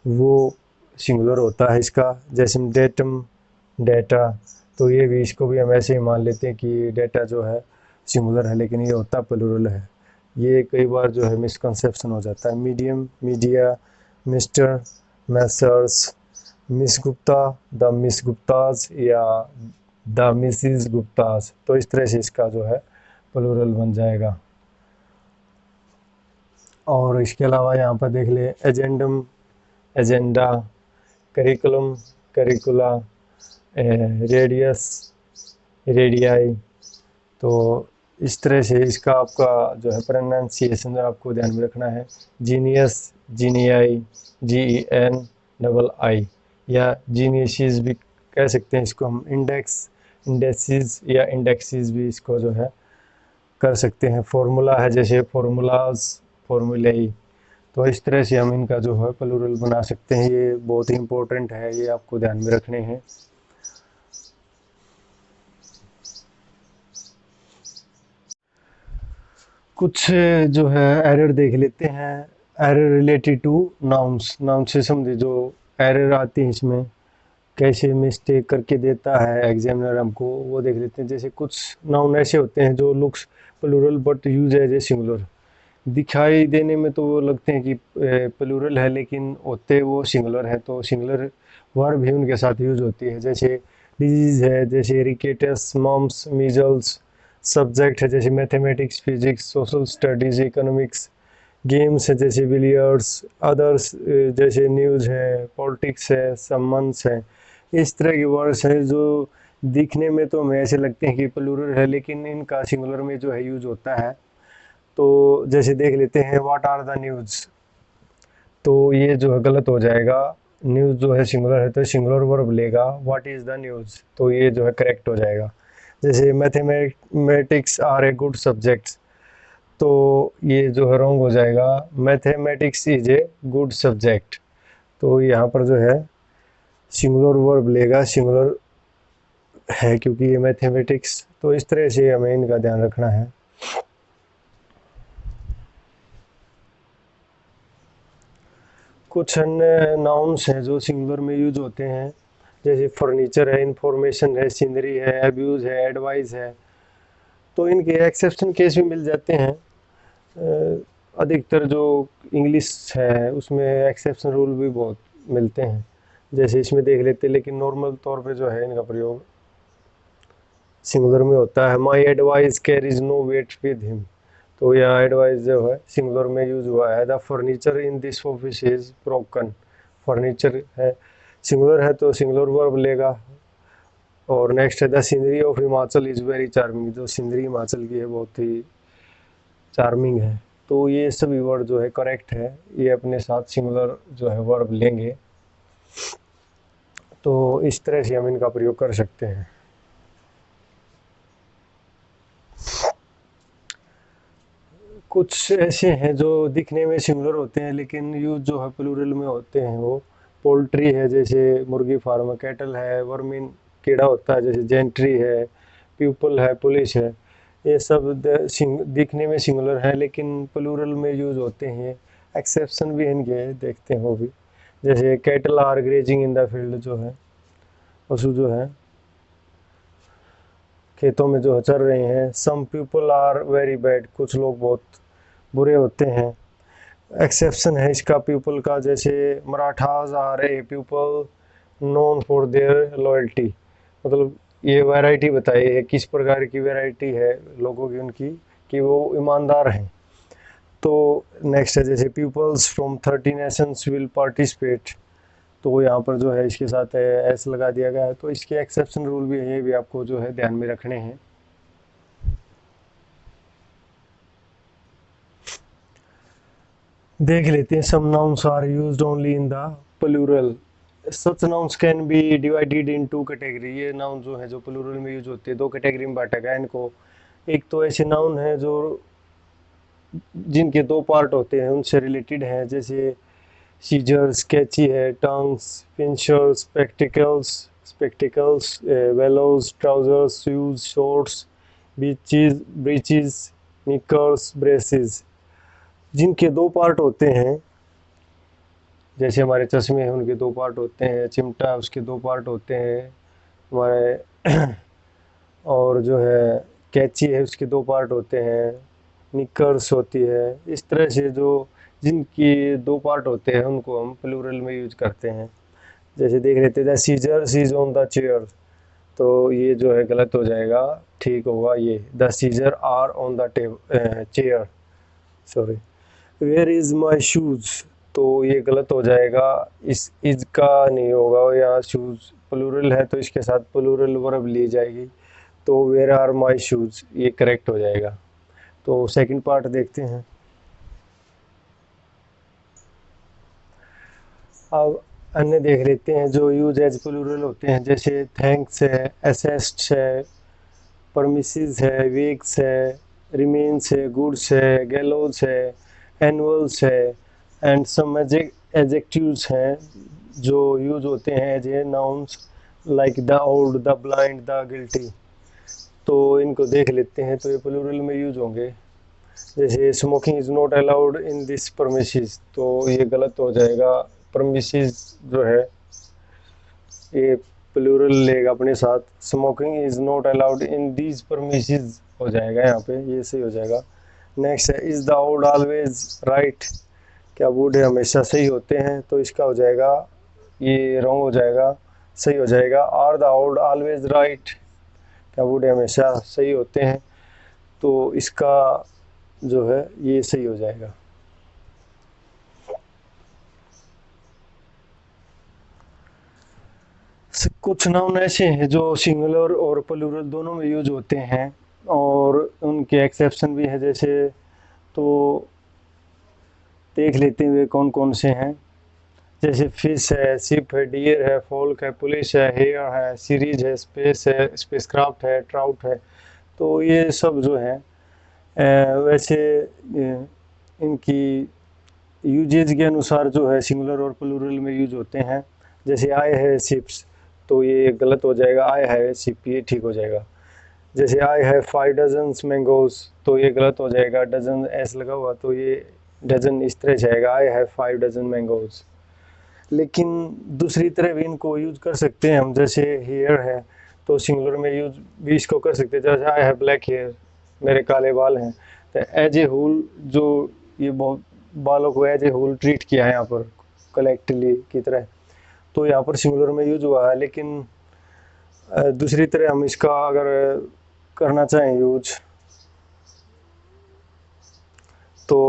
Speaker 1: वो सिंगुलर होता है इसका। जैसे डेटम, डेटा, तो ये भी, इसको भी हम ऐसे ही मान लेते हैं कि डेटा जो है सिंगुलर है लेकिन ये होता प्लूरल है। ये कई बार जो है मिसकंसेप्शन हो जाता है। Medium, media, mister, Messrs, miss Gupta, the miss Gupta's या द मिसिस गुप्ताज। तो इस तरह से इसका जो है प्लूरल बन जाएगा। और इसके अलावा यहाँ पर देख ले, agendum, agenda, curriculum, curricula, radius, radii. तो इस तरह से इसका आपका जो है प्रोनाउंसिएशन आपको ध्यान में रखना है। जीनियस, जीनियाई, GENII, या जीनियसिस भी कह सकते हैं इसको हम। इंडेक्स, इंडेक्सिस या इंडेक्सिस भी इसको जो है कर सकते हैं। फॉर्मूला है, जैसे फॉर्मूलाज, फॉर्मूले। तो इस तरह से हम इनका जो है प्लूरल बना सकते हैं। ये बहुत ही इम्पोर्टेंट है, ये आपको ध्यान में रखने हैं। कुछ जो है एरर देख लेते हैं। Error related two nouns, noun से संबंधित जो एरर आती है इसमें कैसे मिस्टेक करके देता है एग्जामिनर हमको, वो देख लेते हैं। जैसे कुछ नाउन ऐसे होते हैं जो looks plural but use as a singular. दिखाई देने में तो वो लगते हैं कि प्लूरल है लेकिन होते वो सिंगुलर है, तो सिंगुलर वर्ब भी उनके साथ यूज होती है। जैसे डिजीज है, जैसे रिकेटस, मम्स, मीजल्स। सब्जेक्ट है, जैसे mathematics, physics, social studies, economics. Games है, जैसे बिलियर्ड्स। अदर्स, जैसे न्यूज़ है, पॉलिटिक्स है, सम्मन्स है। इस तरह के वर्ड्स हैं जो दिखने में तो हमें ऐसे लगते हैं कि प्लूरल है लेकिन इनका सिंगुलर में जो है यूज होता है। तो जैसे देख लेते हैं, व्हाट आर द न्यूज़, तो ये जो है गलत हो जाएगा। न्यूज़ जो है सिंगुलर है तो सिंगुलर वर्ब लेगा, व्हाट इज़ द न्यूज़, तो ये जो है करेक्ट हो जाएगा। जैसे mathematics are a good subjects, तो ये जो है रॉन्ग हो जाएगा, mathematics is a good subject, तो यहाँ पर जो है सिंगुलर वर्ब लेगा, सिंगुलर है क्योंकि ये मैथमेटिक्स। तो इस तरह से हमें इनका ध्यान रखना है। कुछ अन्य नाउन्स हैं जो सिंगुलर में यूज होते हैं, जैसे फर्नीचर है, इंफॉर्मेशन है, सीनरी है, अब्यूज़ है, एडवाइस है, तो इनके एक्सेप्शन केस भी मिल जाते हैं। अधिकतर जो इंग्लिश है उसमें एक्सेप्शन रूल भी बहुत मिलते हैं, जैसे इसमें देख लेते हैं, लेकिन नॉर्मल तौर पे जो है इनका प्रयोग सिंगुलर में होता है। My advice carries no weight with him, तो यह एडवाइस जो है सिंगुलर में यूज हुआ है। The furniture in this office is broken, furniture है, सिंगुलर है तो सिंगुलर वर्ब लेगा। और नेक्स्ट है the scenery of Himachal is very charming, जो सीनरी हिमाचल की है बहुत ही चार्मिंग है, तो ये सभी वर्ड जो है करेक्ट है, ये अपने साथ सिंगुलर जो है वर्ब लेंगे। तो इस तरह से हम इनका प्रयोग कर सकते हैं। कुछ ऐसे हैं जो दिखने में सिमिलर होते हैं लेकिन यूज जो है प्लूरल में होते हैं। वो पोल्ट्री है, जैसे मुर्गी फार्म, कैटल है, वर्मिन कीड़ा होता है, जैसे जेंट्री है, पीपल है, पुलिस है, ये सब दिखने में सिमिलर है लेकिन प्लूरल में यूज होते हैं। एक्सेप्शन भी इनके देखते हैं वो भी, जैसे cattle are grazing in the field, जो है पशु जो है खेतों में जो है चर रहे हैं। Some people are very bad, कुछ लोग बहुत बुरे होते हैं। एक्सेप्शन है इसका पीपल का, जैसे Marathas are a people known for their loyalty, मतलब ये वैरायटी बताई है किस प्रकार की वैरायटी है लोगों की उनकी, कि वो ईमानदार हैं। तो नेक्स्ट है जैसे peoples from 30 nations will participate, तो यहाँ पर जो है इसके साथ एस लगा दिया गया है, तो इसके एक्सेप्शन रूल भी है, ये भी आपको जो है ध्यान में रखने हैं। देख लेते हैं। Some nouns are used only in the plural, such nouns can be divided into category, ये नाउन जो है जो प्लूरल में यूज होते हैं दो कैटेगरी में बांटा गया इनको। एक तो ऐसे नाउन है जो जिनके दो पार्ट होते हैं उनसे रिलेटेड हैं, जैसे सीजर्स, कैची है, tongs, pinchers, spectacles, bellows, trousers, shoes, shorts, breeches, knickers, braces, जिनके दो पार्ट होते हैं। जैसे हमारे चश्मे हैं उनके दो पार्ट होते हैं, चिमटा उसके दो पार्ट होते हैं हमारे और जो है कैची है उसके दो पार्ट होते हैं, निकर्स होती है। इस तरह से जो जिनकी दो पार्ट होते हैं उनको हम प्लूरल में यूज करते हैं। जैसे देख लेते हैं scissors is on the chair, तो ये जो है गलत हो जाएगा, ठीक होगा ये the scissor are on the chair, sorry. Where is my shoes, तो ये गलत हो जाएगा, इस का नहीं होगा, यहाँ शूज प्लूरल है तो इसके साथ प्लूरल वर्ब ली जाएगी, तो वेयर आर माई शूज ये करेक्ट हो जाएगा। तो सेकंड पार्ट देखते हैं। अब अन्य देख लेते हैं जो यूज एज प्लूरल होते हैं, जैसे थैंक्स है, असेस्ट है, परमिसेस है, वीक्स है, रिमेन्स है, गुड्स है, गैलोज है, एनुअल्स है, एंड सम एडजेक्टिव्स हैं जो यूज होते हैं as a nouns, like the old, the blind, the guilty. तो इनको देख लेते हैं, तो ये प्लूरल में यूज होंगे। जैसे smoking is not allowed in this premises, तो ये गलत हो जाएगा, परमिसेस जो है ये प्लूरल लेगा अपने साथ, smoking is not allowed in these premises हो जाएगा यहाँ पे, ये सही हो जाएगा। नेक्स्ट है is the old always right, क्या बूढ़े हमेशा सही होते हैं, तो इसका हो जाएगा ये रॉन्ग हो जाएगा, सही हो जाएगा। Are the old always right, क्या बूढ़े हमेशा सही होते हैं, तो इसका जो है ये सही हो जाएगा। कुछ नाउन ऐसे हैं जो सिंगुलर और प्लूरल दोनों में यूज होते हैं और उनके एक्सेप्शन भी हैं, जैसे तो देख लेते हुए कौन कौन से हैं। जैसे फिश है, शिप है, डियर है, फोल्क है, पुलिस है, हेयर है, सीरीज है, स्पेस है, स्पेसक्राफ्ट है, ट्राउट है। तो ये सब जो है वैसे इनकी यूजेज के अनुसार जो है सिंगुलर और प्लूरल में यूज होते हैं। जैसे आए है शिप्स, तो ये गलत हो जाएगा, आए है शिप, ये ठीक हो जाएगा। जैसे आई हैव 5 डजन्स मैंगोज, तो ये गलत हो जाएगा, डजन एस लगा हुआ तो ये डजन इस तरह जाएगा, आई हैव 5 डजन मैंगोज। लेकिन दूसरी तरह भी इनको यूज कर सकते हैं हम, जैसे हेयर है तो सिंगुलर में यूज भी इसको कर सकते हैं, जैसे आई हैव ब्लैक हेयर, मेरे काले बाल हैं। तो एज ए होल जो ये बहुत बालों को एज ए होल ट्रीट किया है यहाँ पर कलेक्टिवली की तरह, तो यहाँ पर सिंगुलर में यूज हुआ है। लेकिन दूसरी तरह हम इसका अगर करना चाहें यूज तो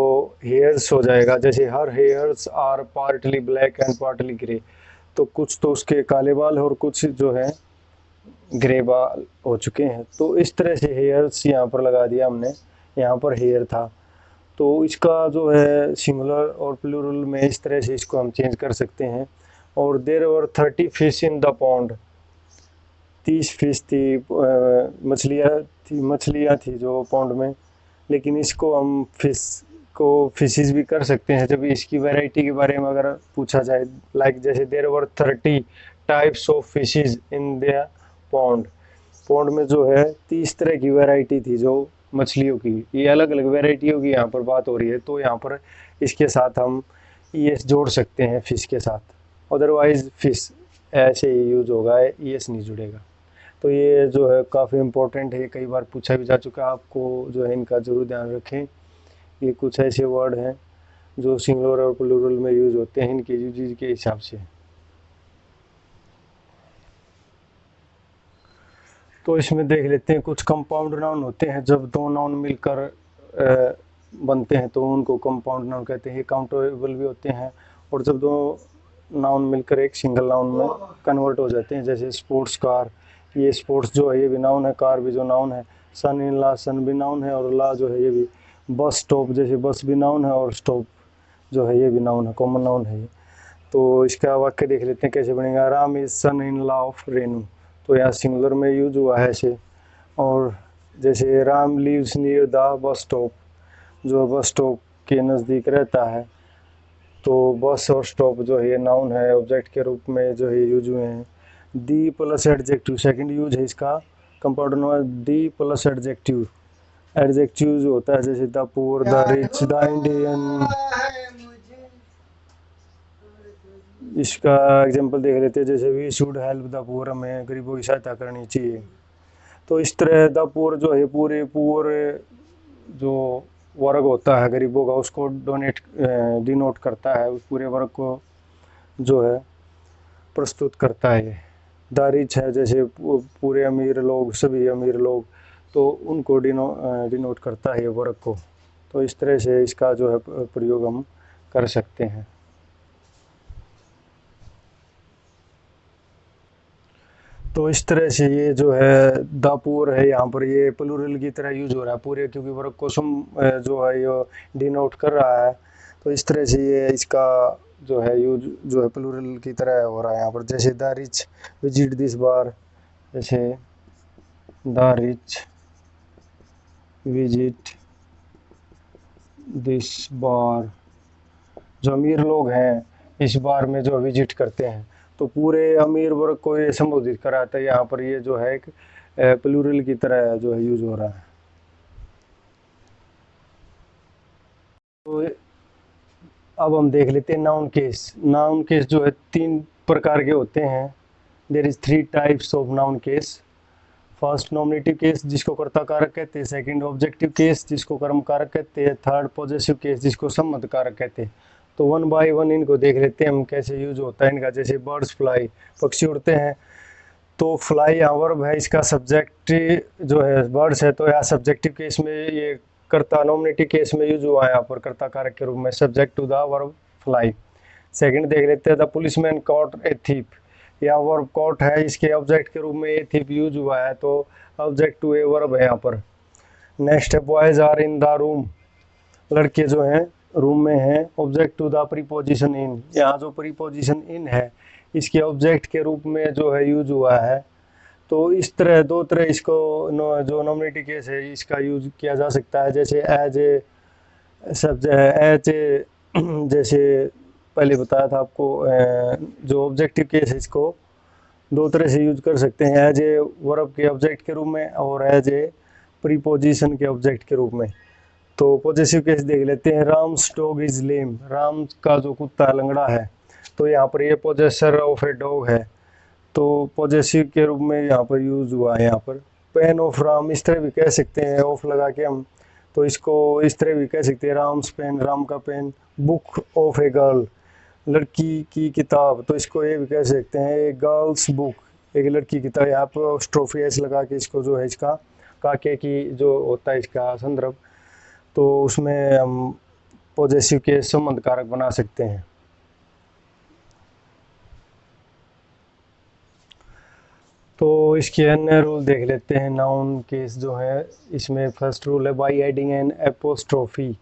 Speaker 1: हेयर्स हो जाएगा। जैसे her hairs are partly black and partly grey, तो कुछ तो उसके काले बाल और कुछ जो है ग्रे बाल हो चुके हैं। तो इस तरह से हेयर्स यहाँ पर लगा दिया हमने, यहाँ पर हेयर था। तो इसका जो है सिंगुलर और प्लूरल में इस तरह से इसको हम चेंज कर सकते हैं। और there were 30 fish in the pond, 30 fish थी, मछलियाँ थी जो पॉन्ड में। लेकिन इसको हम फिश को फिशेस भी कर सकते हैं जब इसकी वैरायटी के बारे में अगर पूछा जाए। लाइक जैसे there were 30 types of fishes in the pond, pond में जो है 30 तरह की वैरायटी थी जो मछलियों की, ये अलग अलग वैरायटियों की यहाँ पर बात हो रही है। तो यहाँ पर इसके साथ हम ईएस जोड़ सकते हैं फिश के साथ, अदरवाइज फिश ऐसे ही यूज होगा, ईएस नहीं जुड़ेगा। तो ये जो है काफ़ी इम्पोर्टेंट है, कई बार पूछा भी जा चुका है, आपको जो है इनका ज़रूर ध्यान रखें। ये कुछ ऐसे वर्ड हैं जो सिंगुलर और प्लूरल में यूज होते हैं, इनके यूजेज के हिसाब से। तो इसमें देख लेते हैं, कुछ कंपाउंड नाउन होते हैं, जब दो नाउन मिलकर बनते हैं तो उनको कंपाउंड नाउन कहते हैं। ये काउंटेबल भी होते हैं, और जब दो नाउन मिलकर एक सिंगल नाउन में कन्वर्ट हो जाते हैं। जैसे स्पोर्ट्स कार, ये स्पोर्ट्स जो है ये भी नाउन है, कार भी जो नाउन है। सन इन ला, सन भी नाउन है, और ला जो है ये भी। बस स्टॉप, जैसे बस भी नाउन है, और स्टॉप जो है ये भी नाउन है, कॉमन नाउन है ये। तो इसका वाक्य देख लेते हैं कैसे बनेगा। Ram is son in law of Renu, तो यहाँ सिंगुलर में यूज हुआ है ऐसे। और जैसे Ram lives near the bus stop, जो बस स्टॉप के नज़दीक रहता है। तो बस और स्टॉप जो है ये नाउन है, ऑब्जेक्ट के रूप में जो है यूज हुए हैं। The plus adjective, second use है इसका compound noun, the plus adjective. Adjective जो होता है जैसे the poor, the rich, the Indian. इसका एग्जांपल देख लेते हैं, जैसे we should help the poor, हमें गरीबों की सहायता करनी चाहिए। तो इस तरह द पुअर जो है पूरे पुअर जो वर्ग होता है गरीबों का, उसको डिनोट करता है, उस पूरे वर्ग को जो है प्रस्तुत करता है। द रिच है जैसे पूरे अमीर लोग, सभी अमीर लोग, तो उनको डिनोट करता है ये वर्ग को। तो इस तरह से इसका जो है प्रयोग हम कर सकते हैं। तो इस तरह से ये जो है द पुअर है, यहाँ पर ये प्लूरल की तरह यूज हो रहा है पूरे, क्योंकि वर्ग को जो है ये डिनोट कर रहा है। तो इस तरह से ये इसका जो है यूज जो है प्लूरल की तरह हो रहा है यहाँ पर। जैसे द रिच विजिट दिस बार, जैसे द रिच विजिट दिस बार, जो अमीर लोग हैं इस बार में जो विजिट करते हैं। तो पूरे अमीर वर्ग को ये संबोधित कराता है, यहाँ पर ये जो है एक प्लूरल की तरह जो है यूज हो रहा है। तो अब हम देख लेते हैं नाउन केस। नाउन केस जो है 3 प्रकार के होते हैं। There is 3 types of noun case. First nominative case जिसको कर्ता कारक कहते हैं, सेकंड ऑब्जेक्टिव केस जिसको कर्म कारक कहते हैं, थर्ड पॉजेसिव केस जिसको संबंध कारक कहते हैं। तो वन बाय वन इनको देख लेते हैं हम कैसे यूज होता है इनका। जैसे बर्ड्स फ्लाई, पक्षी उड़ते हैं, तो फ्लाई यहाँ वर्ब है, इसका सब्जेक्ट जो है बर्ड्स है, तो यहाँ सब्जेक्टिव केस में ये कर्ता, नॉमिनेटिव केस में यूज हुआ है यहाँ पर कर्ता कारक के रूप में, subject to the verb fly. Second देख लेते हैं, the policeman caught a thief, या वर्ब कॉट है, इसके ऑब्जेक्ट के रूप में ए थीप यूज हुआ है, तो ऑब्जेक्ट टू ए वर्ब है यहाँ पर। नेक्स्ट है boys are in the room, लड़के जो हैं रूम में है object to the preposition in. यहाँ जो प्रीपोजिशन इन है इसके ऑब्जेक्ट के रूप में जो है यूज हुआ है। तो इस तरह दो तरह इसको जो नॉमिनेटिव केस है इसका यूज किया जा सकता है, जैसे as a subject, as a जैसे पहले बताया था आपको, जो ऑब्जेक्टिव केस है इसको दो तरह से यूज कर सकते हैं, एज ए वर्ब के ऑब्जेक्ट के रूप में और एज ए प्रीपोजिशन के ऑब्जेक्ट के रूप में। तो पॉजेसिव केस देख लेते हैं। राम्स डॉग इज लेम, राम का जो कुत्ता लंगड़ा है, तो यहाँ पर ये पोजेसर ऑफ ए डॉग है, तो पॉजेसिव के रूप में यहाँ पर यूज हुआ है। यहाँ पर पेन ऑफ राम इस तरह भी कह सकते हैं, ऑफ लगा के हम, तो इसको इस तरह भी कह सकते हैं, राम्स पेन, राम का pen. Book of a girl, लड़की की किताब, तो इसको ये भी कह सकते हैं ए गर्ल्स बुक, एक लड़की की किताब। यहाँ पर स्ट्रोफी एस लगा के इसको जो है इसका काके की जो होता है इसका संदर्भ, तो उसमें हम पॉजेसिव के संबंध कारक बना सकते हैं। तो इसके अन्य रूल देख लेते हैं। नाउन केस जो है इसमें फर्स्ट रूल है by adding an apostrophe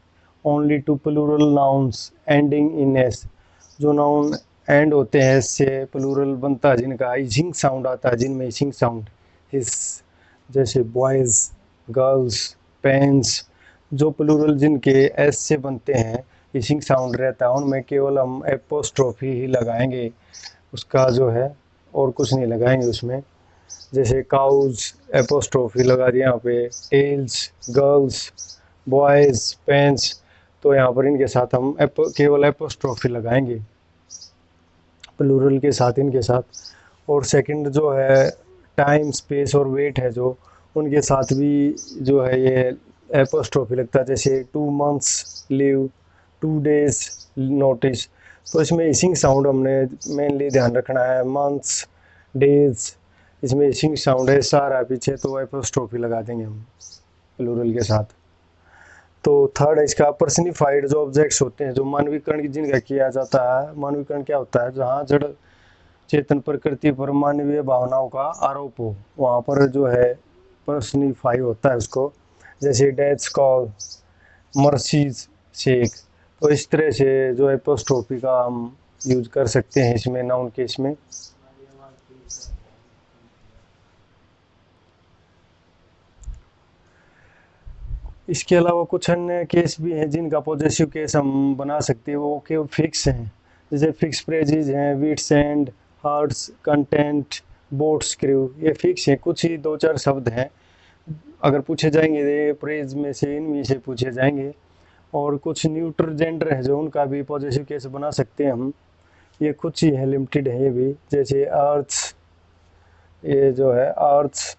Speaker 1: only to plural nouns ending in S. जो नाउन एंड होते हैं एस से प्लूरल बनता है, जिनका इशिंग साउंड आता है, जिनमें इशिंग साउंड इस, जैसे बॉयज़, गर्ल्स, पेन्स, जो प्लूरल जिनके एस से बनते हैं, इशिंग साउंड रहता है, उनमें केवल हम एपोस्ट्रोफी ही लगाएंगे, उसका जो है और कुछ नहीं लगाएंगे उसमें। जैसे काउज एपोस्ट्रोफी लगा दिया यहाँ पे, टेल्स, गर्ल्स, बॉयज़, पेन्स, तो यहाँ पर इनके साथ हम केवल एपोस्ट्रोफी लगाएंगे, प्लूरल के साथ, इनके साथ। और सेकंड जो है टाइम, स्पेस और वेट है जो, उनके साथ भी जो है ये एपोस्ट्रोफी लगता है, जैसे 2 months लीव, 2 days नोटिस। तो इसमें इशिंग साउंड हमने मेनली ध्यान रखना है, मंथ्स, डेज, इसमें इशिंग साउंड है, सारा पीछे, तो एपोस्ट्रोफी लगा देंगे हम प्लूरल के साथ। तो थर्ड है इसका पर्सनिफाइड, जो ऑब्जेक्ट्स होते हैं, जो मानवीकरण जिनका किया जाता है। मानवीकरण क्या होता है, जहाँ जड़ चेतन प्रकृति पर मानवीय भावनाओं का आरोप हो, वहाँ पर जो है पर्सनिफाई होता है उसको, जैसे डेथ्स कॉल, मर्सीज शेक। तो इस तरह से जो एपोस्ट्रोफी का हम यूज कर सकते हैं इसमें, नाउन केस में। इसके अलावा कुछ अन्य केस भी हैं जिनका पॉजेसिव केस हम बना सकते हैं, वो केवल फिक्स हैं, जैसे फिक्स प्रेजेज हैं, weeds and, hearts, content, boats, crew, ये फिक्स हैं। कुछ ही 2-4 शब्द हैं, अगर पूछे जाएंगे ये प्रेज में से, इनमें से पूछे जाएंगे। और कुछ न्यूट्रल जेंडर है जो, उनका भी पॉजेसिव केस बना सकते हैं हम, ये कुछ ही है, लिमिटेड है ये भी, जैसे अर्थ, ये जो है earth,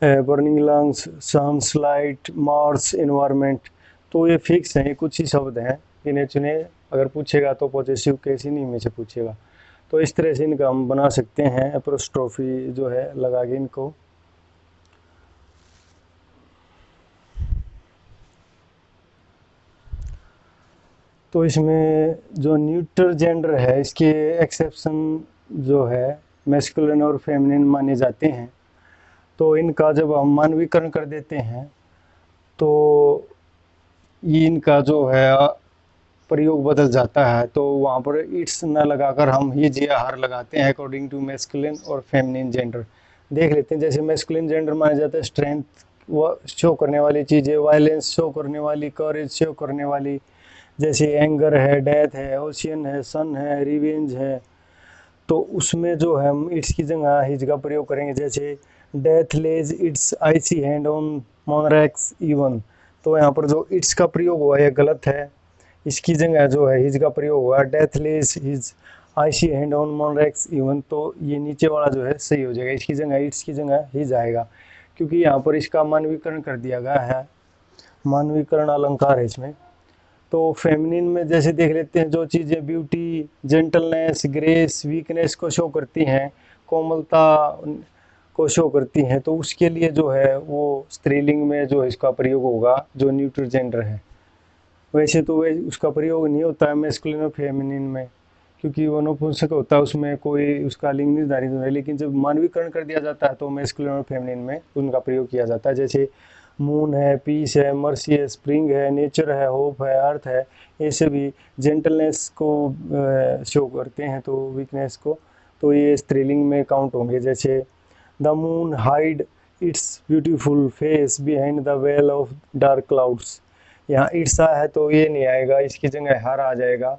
Speaker 1: burning lungs, sunlight, Mars, environment. तो ये फिक्स हैं, ये कुछ ही शब्द हैं, इन्हें चुने, अगर पूछेगा तो पॉजेसिव केस इन्हीं में से पूछेगा। तो इस तरह से इनका हम बना सकते हैं एपोस्ट्रोफी जो है लगा के इनको। तो इसमें जो न्यूट्रल जेंडर है इसके एक्सेप्शन जो है मैस्कुलिन और फेमिनिन माने जाते हैं। तो इनका जब हम मानवीकरण कर देते हैं तो ये इनका जो है प्रयोग बदल जाता है, तो वहाँ पर इट्स न लगाकर हम ही जी आर लगाते हैं अकॉर्डिंग टू मैस्कुलिन और फेमिनिन जेंडर। देख लेते हैं, जैसे मैस्कुलिन जेंडर माना जाता है स्ट्रेंथ शो करने वाली चीज़ें, वायलेंस शो करने वाली, करेज शो करने वाली, जैसे एंगर है, डेथ है, ओशियन है, सन है, रिवेंज है। तो उसमें जो है हम इट्स की जगह हिज का प्रयोग करेंगे, जैसे death lays its icy hand on monarchs even. तो यहाँ पर जो इट्स का प्रयोग हुआ है गलत है, इसकी जगह जो है हिज का प्रयोग हुआ, death lays his icy hand on monarchs even. तो ये नीचे वाला जो है सही हो जाएगा, इसकी जगह इट्स की जगह हिज आएगा, क्योंकि यहाँ पर इसका मानवीकरण कर दिया गया है, मानवीकरण अलंकार है इसमें। तो फेमिनिन में जैसे देख लेते हैं, जो चीज़ें ब्यूटी, जेंटलनेस, ग्रेस, वीकनेस को शो करती हैं, कोमलता को शो करती हैं, तो उसके लिए जो है वो स्त्रीलिंग में जो इसका प्रयोग होगा, जो न्यूट्रल जेंडर है। वैसे तो वे उसका प्रयोग नहीं होता है मैस्कुलिन और फेमिनिन में, क्योंकि वो नपुंसक होता है, उसमें कोई उसका लिंग निर्धारित नहीं है। लेकिन जब मानवीकरण कर दिया जाता है तो मैस्कुलिन और फेमिनिन में उनका प्रयोग किया जाता है। जैसे मून है, पीस है, मर्सी है, स्प्रिंग है, नेचर है, होप है, अर्थ है, ये सभी जेंटलनेस को शो करते हैं, तो वीकनेस को, तो ये स्त्रीलिंग में काउंट होंगे। जैसे the moon hide it's beautiful face behind the well of dark clouds. यहाँ इट्स है तो ये नहीं आएगा, इसकी जगह हर आ जाएगा।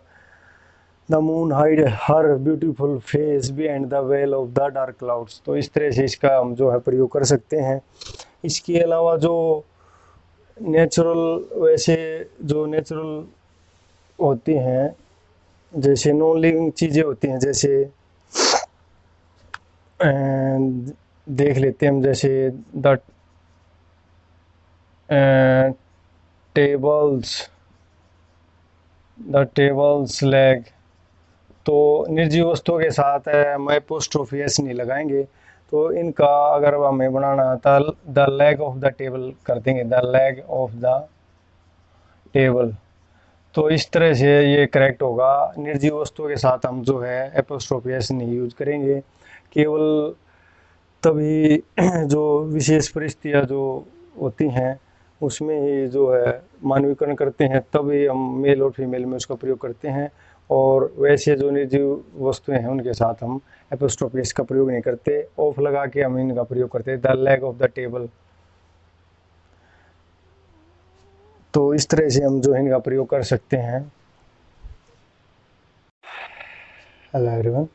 Speaker 1: The moon hide her beautiful face behind the well of the dark clouds. तो इस तरह से इसका हम जो है प्रयोग कर सकते हैं। इसके अलावा जो नेचुरल, वैसे जो नेचुरल होती हैं, जैसे नॉन लिविंग चीज़ें होती हैं, जैसे देख लेते हैं हम, जैसे द टेबल्स लेग। तो निर्जीव वस्तुओं के साथ हम एपोस्ट्रोफी एस नहीं लगाएंगे, तो इनका अगर हमें बनाना था the leg of the table कर देंगे, the leg of the table. तो इस तरह से ये करेक्ट होगा। निर्जीव वस्तुओं के साथ हम जो है एपोस्ट्रोफी एस नहीं यूज करेंगे, केवल तभी जो विशेष परिस्थितियाँ जो होती हैं उसमें ही जो है मानवीकरण करते हैं, तभी हम मेल और फीमेल में उसका प्रयोग करते हैं। और वैसे जो निर्जीव वस्तुएं हैं उनके साथ हम एपोस्ट्रोफी एस का प्रयोग नहीं करते, ऑफ लगा के हम इनका प्रयोग करते हैं, the leg of the table. तो इस तरह से हम जो है इनका प्रयोग कर सकते हैं। हेलो एवरीवन,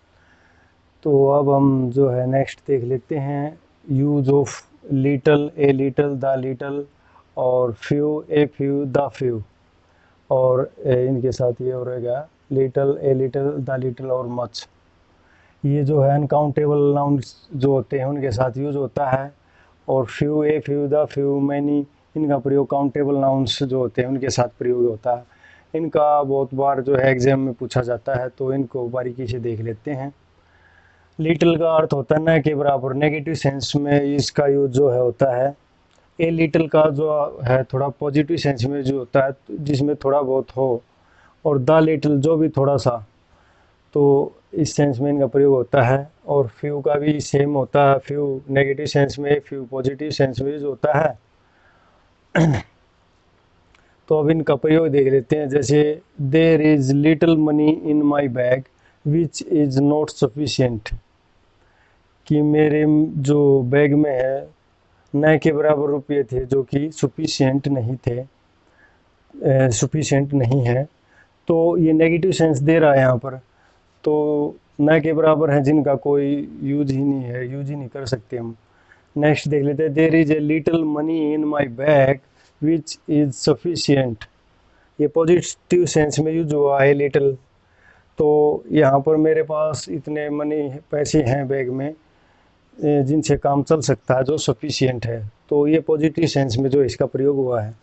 Speaker 1: तो अब हम जो है नेक्स्ट देख लेते हैं use of little, a little, the little, और few, a few, the few, और इनके साथ ये हो रहेगा little, a little, the little और मच। ये जो है अनकाउंटेबल नाउन्स जो होते हैं उनके साथ यूज होता है। और few, a few, the few, many, इनका प्रयोग काउंटेबल नाउन्स जो होते हैं उनके साथ प्रयोग होता है। इनका बहुत बार जो है एग्जाम में पूछा जाता है, तो इनको बारीकी से देख लेते हैं। लिटिल का अर्थ होता है न के बराबर, नेगेटिव सेंस में इसका यूज जो है होता है। ए लिटिल का जो है थोड़ा पॉजिटिव सेंस में जो होता है, जिसमें थोड़ा बहुत हो। और द लिटिल जो भी थोड़ा सा, तो इस सेंस में इनका प्रयोग होता है। और फ्यू का भी सेम होता है, फ्यू नेगेटिव सेंस में, फ्यू पॉजिटिव सेंस में यूज होता है। तो अब इनका प्रयोग देख लेते हैं। जैसे there is little money in my bag which is not sufficient, कि मेरे जो बैग में है न के बराबर रुपये थे, जो कि सफिशियंट नहीं थे, सफिशियंट नहीं है। तो ये नेगेटिव सेंस दे रहा है यहाँ पर, तो न के बराबर है जिनका कोई यूज ही नहीं है, यूज ही नहीं कर सकते हम। नेक्स्ट देख लेते हैं, there is a little money in my bag which is sufficient. ये पॉजिटिव सेंस में यूज हुआ है लिटिल, तो यहाँ पर मेरे पास इतने मनी पैसे हैं बैग में जिनसे काम चल सकता है, जो सफिशियंट है। तो ये पॉजिटिव सेंस में जो इसका प्रयोग हुआ है।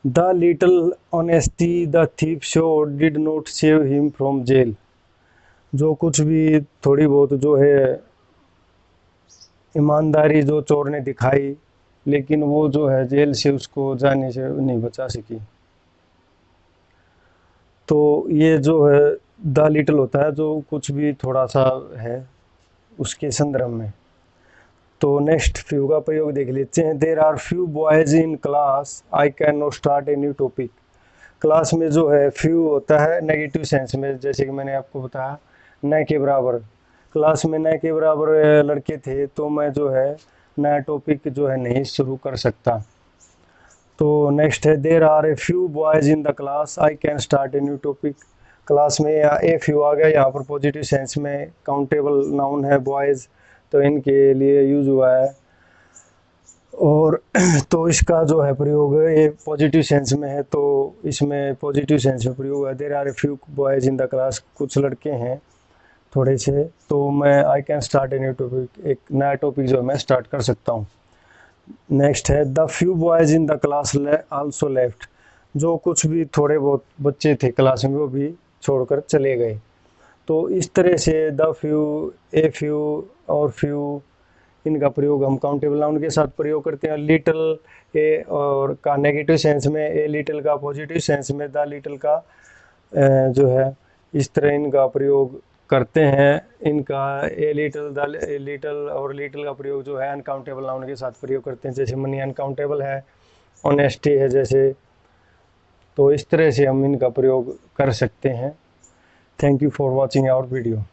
Speaker 1: The little honesty the thief show did not save him from jail. जो कुछ भी थोड़ी बहुत जो है ईमानदारी जो चोर ने दिखाई, लेकिन वो जो है जेल से उसको जाने से नहीं बचा सकी। तो ये जो है द लिटिल होता है जो कुछ भी थोड़ा सा है उसके संदर्भ में। तो नेक्स्ट फ्यू का प्रयोग देख लेते हैं। There are few boys in class I can not start a new topic. Class में जो है फ्यू होता है नेगेटिव सेंस में, जैसे कि मैंने आपको बताया न के बराबर। क्लास में न के बराबर लड़के थे, तो मैं जो है नया टॉपिक जो है नहीं शुरू कर सकता। तो नेक्स्ट है there are a few boys in the class I can start a new topic. Class में या ए फ्यू आ गया, यहाँ पर पॉजिटिव सेंस में काउंटेबल नाउन है बॉयज़, तो इनके लिए यूज हुआ है। और तो इसका जो है प्रयोग ये पॉजिटिव सेंस में है, तो इसमें पॉजिटिव सेंस में प्रयोग है। There are a few boys in the class, कुछ लड़के हैं थोड़े से, तो मैं I can start a new topic, एक नया टॉपिक जो है मैं स्टार्ट कर सकता हूँ। नेक्स्ट है the few boys in the class also left. जो कुछ भी थोड़े बहुत बच्चे थे क्लास में वो भी छोड़कर चले गए। तो इस तरह से द फ्यू, ए फ्यू और फ्यू, इनका प्रयोग हम काउंटेबल नाउन के साथ प्रयोग करते हैं। लिटिल ए और का नेगेटिव सेंस में, ए लिटिल का पॉजिटिव सेंस में, द लिटिल का जो है, इस तरह इनका प्रयोग करते हैं इनका ए लिटल और लिटल का प्रयोग जो है अनकाउंटेबल नाउन के साथ प्रयोग करते हैं, जैसे मनी अनकाउंटेबल है, ऑनेस्टी है जैसे, तो इस तरह से हम इनका प्रयोग कर सकते हैं। Thank you for watching our video.